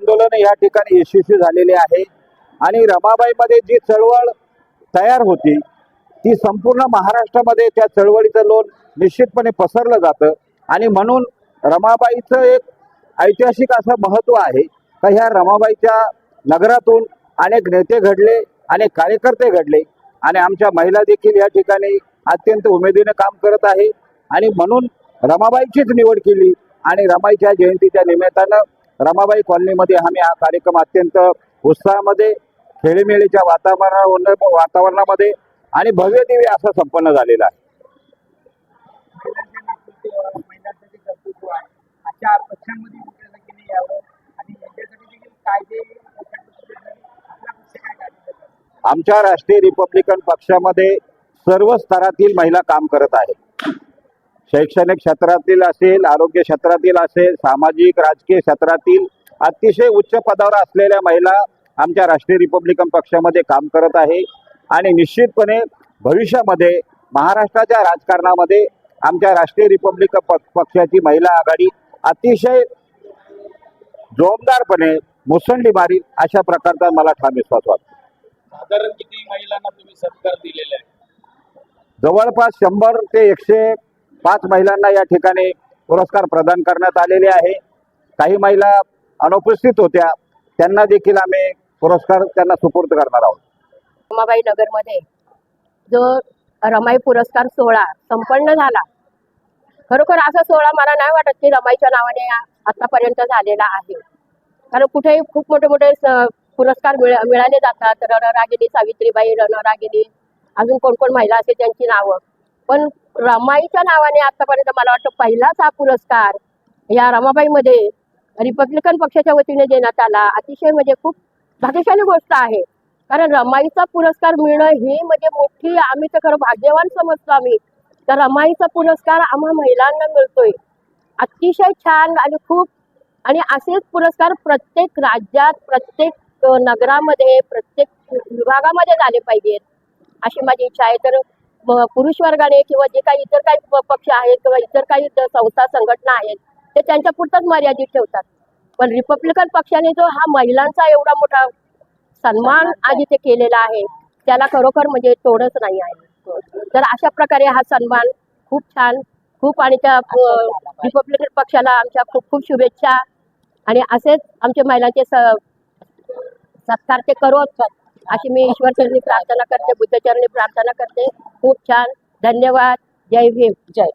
आंदोलन या ठिकाणी यशस्वी झालेले आहे आणि रमाबाईमध्ये जी चळवळ तयार होती ती संपूर्ण महाराष्ट्रामध्ये त्या चळवळीचं लोण निश्चितपणे पसरलं जातं आणि म्हणून रमाबाईचं एक ऐतिहासिक असं महत्त्व आहे का ह्या रमाबाईच्या नगरातून अनेक नेते घडले, अनेक कार्यकर्ते घडले आणि आमच्या महिला देखील या ठिकाणी अत्यंत उमेदीने काम करत आहे आणि म्हणून रमाबाईचीच निवड केली आणि रमाईच्या जयंतीच्या निमित्तानं रमाबाई कॉलनीमध्ये आम्ही हा कार्यक्रम अत्यंत उत्साहामध्ये खेळीमेळीच्या वातावरणामध्ये आणि भव्य दिव्य असा संपन्न झालेला आहे. आमच्या राष्ट्रीय रिपब्लिकन पक्षामध्ये सर्व स्तरातील महिला काम करत आहेत. शैक्षणिक क्षेत्रातील असेल, आरोग्य क्षेत्रातील असेल, सामाजिक राजकीय क्षेत्रातील अतिशय उच्च पदावर असलेल्या महिला आमच्या राष्ट्रीय रिपब्लिकन पक्षामध्ये काम करत आहे आणि निश्चितपणे भविष्यामध्ये महाराष्ट्राच्या राजकारणामध्ये आमच्या राष्ट्रीय रिपब्लिकन पक्षाची महिला आघाडी अतिशय जोरदारपणे मुसंडी मारील अशा प्रकारचा मला ठाम विश्वास वाटतो. साधारण किती महिलांना तुम्ही सत्कार दिलेला आहे? जवळपास 100 ते 105 महिलांना या ठिकाणी पुरस्कार प्रदान करण्यात आलेले आहे. काही महिला अनुपस्थित होत्या, त्यांना देखील आम्ही पुरस्कार त्यांना सुपूर्द करणार आहोत. रमाबाई नगरमध्ये जो रमाई पुरस्कार सोहळा संपन्न झाला, खरोखर असा सोहळा मला नाही वाटत की रमाईच्या नावाने आतापर्यंत झालेला आहे. कारण कुठेही खूप मोठे मोठे पुरस्कार मिळाले जातात. रणरागिणी सावित्रीबाई, रणरागिणी, अजून कोण कोण महिला असेल त्यांची नावं, पण रमाईच्या नावाने आतापर्यंत मला वाटतं पहिलाच हा पुरस्कार या रमाबाईमध्ये रिपब्लिकन पक्षाच्या वतीने देण्यात आला. अतिशय म्हणजे खूप भाग्यशाली गोष्ट आहे. कारण रमाईचा पुरस्कार मिळणं ही म्हणजे मोठी, आम्ही तर खरं भाग्यवान समजतो आम्ही. तर रमाईचा पुरस्कार आम्हा महिलांना मिळतोय, अतिशय छान आणि खूप. आणि असेच पुरस्कार प्रत्येक राज्यात, प्रत्येक नगरामध्ये, प्रत्येक विभागामध्ये झाले पाहिजेत अशी माझी इच्छा आहे. तर पुरुष वर्गाने किंवा जे काही इतर काही पक्ष आहेत किंवा इतर काही संस्था संघटना आहेत ते त्यांच्या पुरताच मर्यादित ठेवतात, पण रिपब्लिकन पक्षाने जो हा महिलांचा एवढा मोठा सन्मान आज इथे केलेला आहे त्याला खरोखर म्हणजे तोडच नाही आहे. तर अशा प्रकारे हा सन्मान खूप छान, खूप, आणि त्या रिपब्लिकन पक्षाला आमच्या खूप खूप शुभेच्छा आणि असेच आमच्या महिलांचे सत्कार ते करोत अशी मी ईश्वरचरणी प्रार्थना करते, बुद्धचरणी प्रार्थना करते. खूप छान, धन्यवाद. जय भीम. जय.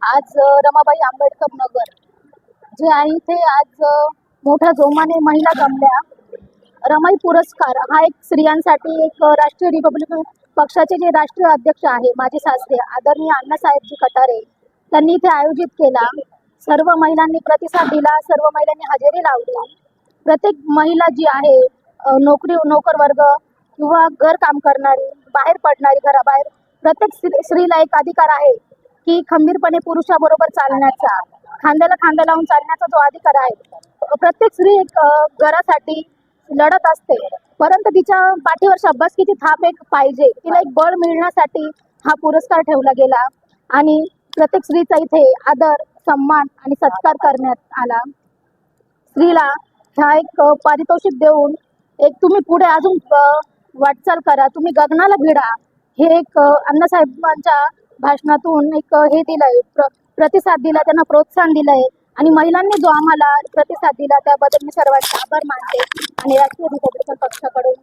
आज रमाबाई आंबेडकर नगर जे आहे इथे आज मोठ्या जोमाने महिला जमल्या. रमाई पुरस्कार हा एक स्त्रियांसाठी एक राष्ट्रीय रिपब्लिकन पक्षाचे जे राष्ट्रीय अध्यक्ष आहे माझे सासरे आदरणीय अण्णासाहेबजी कटारे त्यांनी इथे आयोजित केला. सर्व महिलांनी प्रतिसाद दिला, सर्व महिलांनी हजेरी लावली. प्रत्येक महिला जी आहे नोकर वर्ग किंवा घर काम करणारी, बाहेर पडणारी, घराबाहेर, प्रत्येक स्त्रीला एक अधिकार आहे की खंबीरपणे पुरुषाबरोबर चालण्याचा, खांद्याला खांदा लावून चालण्याचा जो अधिकार आहे. प्रत्येक स्त्री एक घरासाठी लढत असते, परंतु तिच्या पाठीवर शाबासकीची थाप एक पाहिजे. तिला एक बळ मिळण्यासाठी हा पुरस्कार ठेवला गेला आणि प्रत्येक स्त्रीचा इथे आदर, सन्मान आणि सत्कार करण्यात आला. स्त्रीला ह्या एक पारितोषिक देऊन एक तुम्ही पुढे अजून वाटचाल करा, तुम्ही गगनाला भिडा, हे एक अण्णासाहेबांच्या भाषणातून एक हे दिलंय, प्रतिसाद दिला, त्यांना प्रोत्साहन दिलंय आणि महिलांनी जो आम्हाला प्रतिसाद दिला त्याबद्दल मी सर्वांचे आभार मानते आणि राष्ट्रीय रिपब्लिकन पक्षाकडून